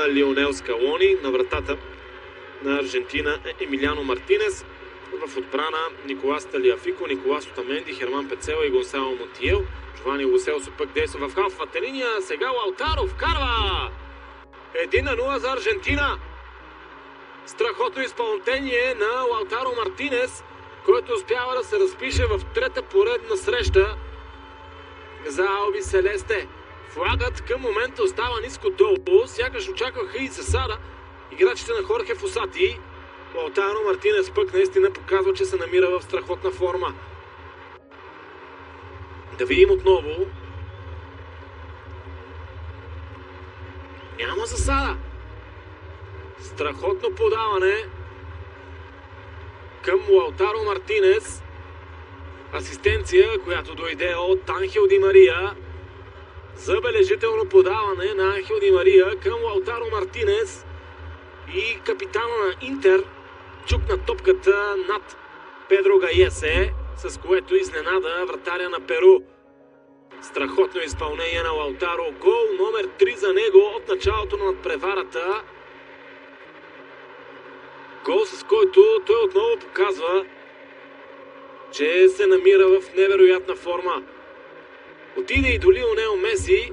на Лионел Скалони. На вратата на Аржентина е Емилиано Мартинес. В отбрана Николас Талиафико, Николас Отаменди, Херман Пецела и Гонсало Монтиел. Джовани Ло Селсо пък действа в халфата линия. Сега Лаутаро вкарва 1-0 за Аржентина. Страхотно изпълнение на Лаутаро Мартинес, който успява да се разпише в трета поредна среща за Алби Селесте. Флагът към момента остава ниско долу, сякаш очакваха и засада играчите на Хорхе Фосати. Лаутаро Мартинес пък наистина показва, че се намира в страхотна форма. Да видим отново. Няма засада. Страхотно подаване към Лаутаро Мартинес. Асистенция, която дойде от Анхел Ди Мария. Забележително подаване на Анхел Ди Мария към Лаутаро Мартинес. И капитана на Интер чукна топката над Педро Гайесе, с което изненада вратаря на Перу. Страхотно изпълнение на Лаутаро. Гол номер 3 за него от началото на надпреварата. Гол, с който той отново показва, че се намира в невероятна форма. Отиде и до Лионел Меси,